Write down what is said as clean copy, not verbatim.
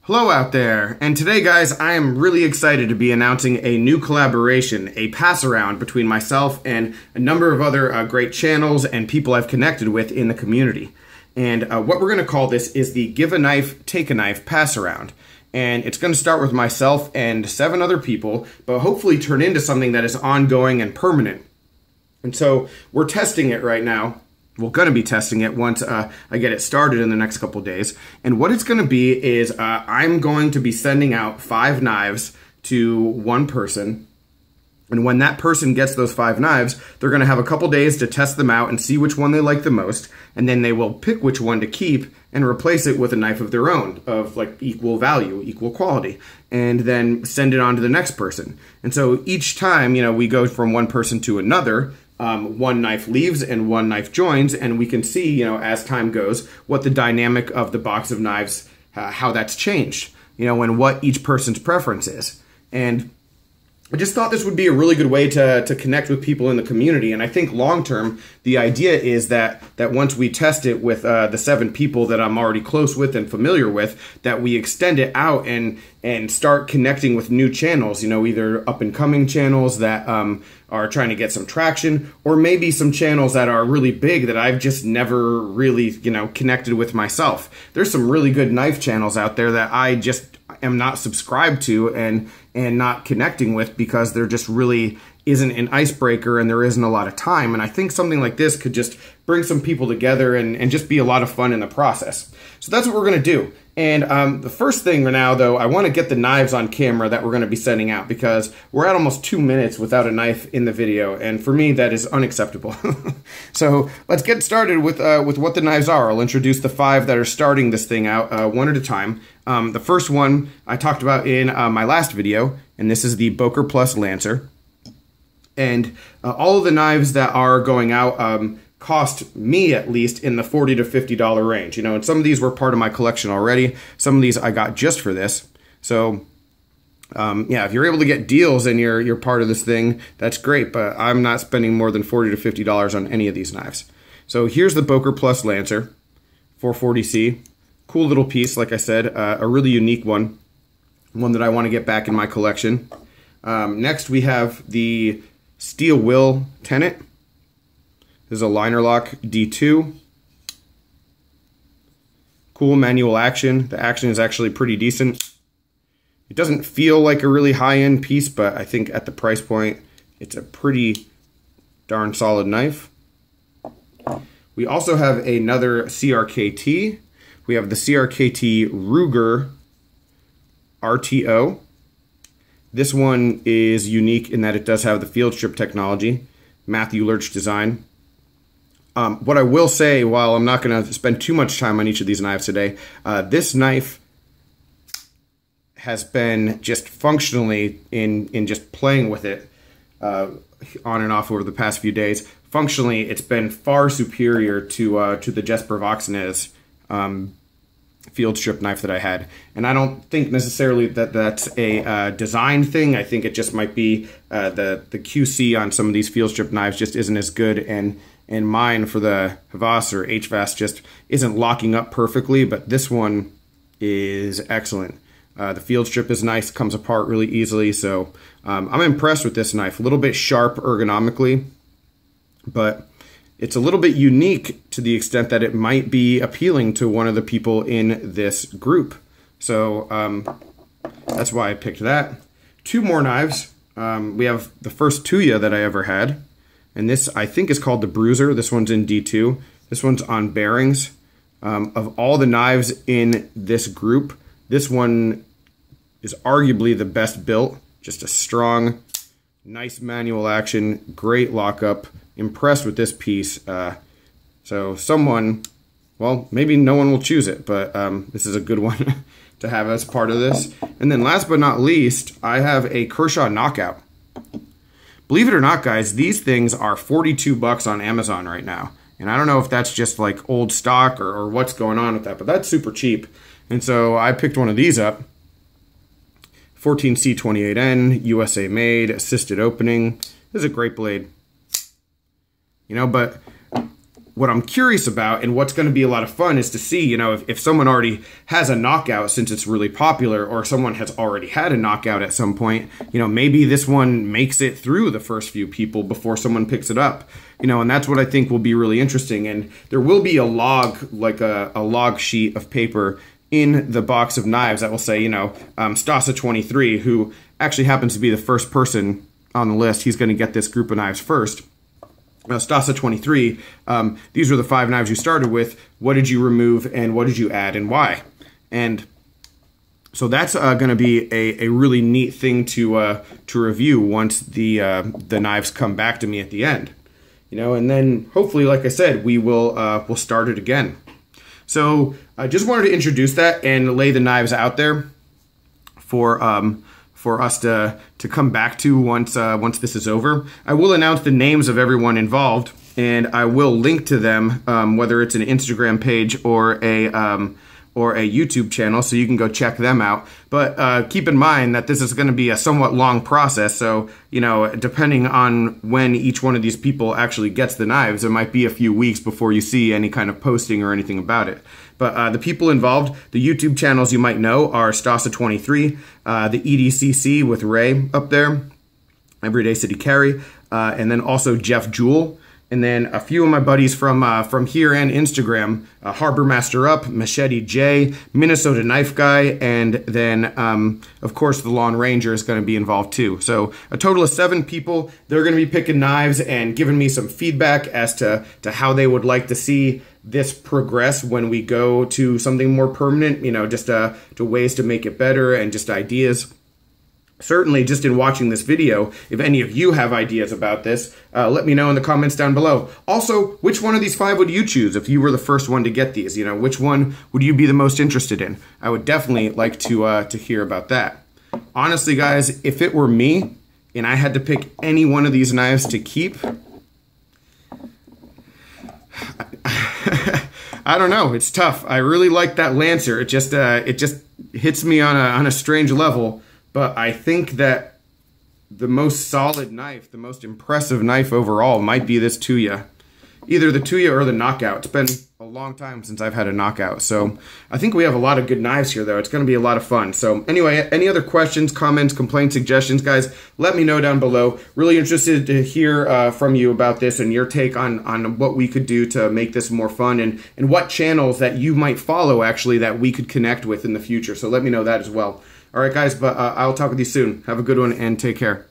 Hello out there, and today guys, I am really excited to be announcing a new collaboration, a pass-around between myself and a number of other great channels and people I've connected with in the community. And what we're going to call this is the Give a Knife, Take a Knife pass-around. And it's going to start with myself and 7 other people, but hopefully turn into something that is ongoing and permanent. And so we're testing it right now. We're going to be testing it once I get it started in the next couple days. And what it's going to be is I'm going to be sending out 5 knives to one person. And when that person gets those 5 knives, they're going to have a couple days to test them out and see which one they like the most. And then they will pick which one to keep and replace it with a knife of their own of like equal value, equal quality, and then send it on to the next person. And so each time, you know, we go from one person to another, one knife leaves and one knife joins, and we can see, you know, as time goes, what the dynamic of the box of knives, how that's changed, you know, and what each person's preference is. And I just thought this would be a really good way to connect with people in the community. And I think long term, the idea is that once we test it with the 7 people that I'm already close with and familiar with, that we extend it out and start connecting with new channels, you know, either up and coming channels that are trying to get some traction, or maybe some channels that are really big that I've just never really, you know, connected with myself. There's some really good knife channels out there that I just am not subscribed to and not connecting with because there just really isn't an icebreaker and there isn't a lot of time. And I think something like this could just bring some people together and just be a lot of fun in the process. So that's what we're going to do. And the first thing now, though, I want to get the knives on camera that we're going to be sending out because we're at almost 2 minutes without a knife in the video. And for me, that is unacceptable. So let's get started with what the knives are. I'll introduce the 5 that are starting this thing out one at a time. The first one I talked about in my last video, and this is the Boker Plus Lancer. And all of the knives that are going out cost me at least in the $40 to $50 range. You know, and some of these were part of my collection already. Some of these I got just for this. So yeah, if you're able to get deals and you're part of this thing, that's great. But I'm not spending more than $40 to $50 on any of these knives. So here's the Boker Plus Lancer 440C. Cool little piece, like I said, a really unique one that I want to get back in my collection. Next we have the Steel Will Tenet. This is a liner lock D2. Cool manual action. The action is actually pretty decent. It doesn't feel like a really high-end piece, but I think at the price point, it's a pretty darn solid knife. We also have another CRKT. We have the CRKT Ruger RTO. This one is unique in that it does have the field strip technology, Matthew Lurch design. What I will say, while I'm not going to spend too much time on each of these knives today, this knife has been just functionally, in just playing with it on and off over the past few days, functionally it's been far superior to the Jesper Voxnäs field strip knife that I had. And I don't think necessarily that that's a design thing. I think it just might be the QC on some of these field strip knives just isn't as good, and mine for the Havas or HVAS just isn't locking up perfectly, but this one is excellent. The field strip is nice, comes apart really easily, so I'm impressed with this knife. A little bit sharp ergonomically, but it's a little bit unique to the extent that it might be appealing to one of the people in this group. So that's why I picked that. 2 more knives. We have the first Tuya that I ever had. And this, I think, is called the Bruiser. This one's in D2. This one's on bearings. Of all the knives in this group, this one is arguably the best built. Just a strong, nice manual action, great lockup. Impressed with this piece. So someone, well, maybe no one will choose it, but this is a good one to have as part of this. And then last but not least, I have a Kershaw Knockout. Believe it or not, guys, these things are $42 on Amazon right now. And I don't know if that's just like old stock or what's going on with that, but that's super cheap. And so I picked one of these up. 14C28N, USA made, assisted opening. This is a great blade. You know, but what I'm curious about and what's going to be a lot of fun is to see, you know, if someone already has a knockout since it's really popular, or someone has already had a knockout at some point, you know, maybe this one makes it through the first few people before someone picks it up, you know, and that's what I think will be really interesting. And there will be a log, like a log sheet of paper in the box of knives that will say, you know, Stasa23, who actually happens to be the first person on the list. He's going to get this group of knives first. Stasa23, these were the 5 knives you started with. What did you remove and what did you add and why? And so that's going to be a really neat thing to review once the knives come back to me at the end. You know, and then hopefully, like I said, we'll start it again. So I just wanted to introduce that and lay the knives out there for us to come back to once this is over. I will announce the names of everyone involved, and I will link to them, whether it's an Instagram page or a YouTube channel, so you can go check them out. But keep in mind that this is going to be a somewhat long process, so, you know, depending on when each one of these people actually gets the knives, it might be a few weeks before you see any kind of posting or anything about it. But the people involved, the YouTube channels you might know are Stasa23, the EDCC with Ray up there, Everyday City Carry, and then also Jeff Jewell. And then a few of my buddies from here and Instagram, Harbor Master Up, Machete J, Minnesota Knife Guy, and then, of course, the Lawn Ranger is going to be involved too. So a total of 7 people. They're going to be picking knives and giving me some feedback as to how they would like to see this progress when we go to something more permanent, you know, just to ways to make it better and just ideas. Certainly, just in watching this video, if any of you have ideas about this, let me know in the comments down below. Also, which one of these 5 would you choose if you were the first one to get these? You know, which one would you be the most interested in? I would definitely like to hear about that. Honestly, guys, if it were me and I had to pick any one of these knives to keep, I don't know. It's tough. I really like that Lancer. It just hits me on a strange level. But I think that the most solid knife, the most impressive knife overall, might be this Tuya. Either the Tuya or the Knockout. It's been a long time since I've had a Knockout. So I think we have a lot of good knives here, though. It's going to be a lot of fun. So anyway, any other questions, comments, complaints, suggestions, guys, let me know down below. Really interested to hear from you about this and your take on what we could do to make this more fun, and what channels that you might follow, actually, that we could connect with in the future. So let me know that as well. All right, guys, but I'll talk with you soon. Have a good one and take care.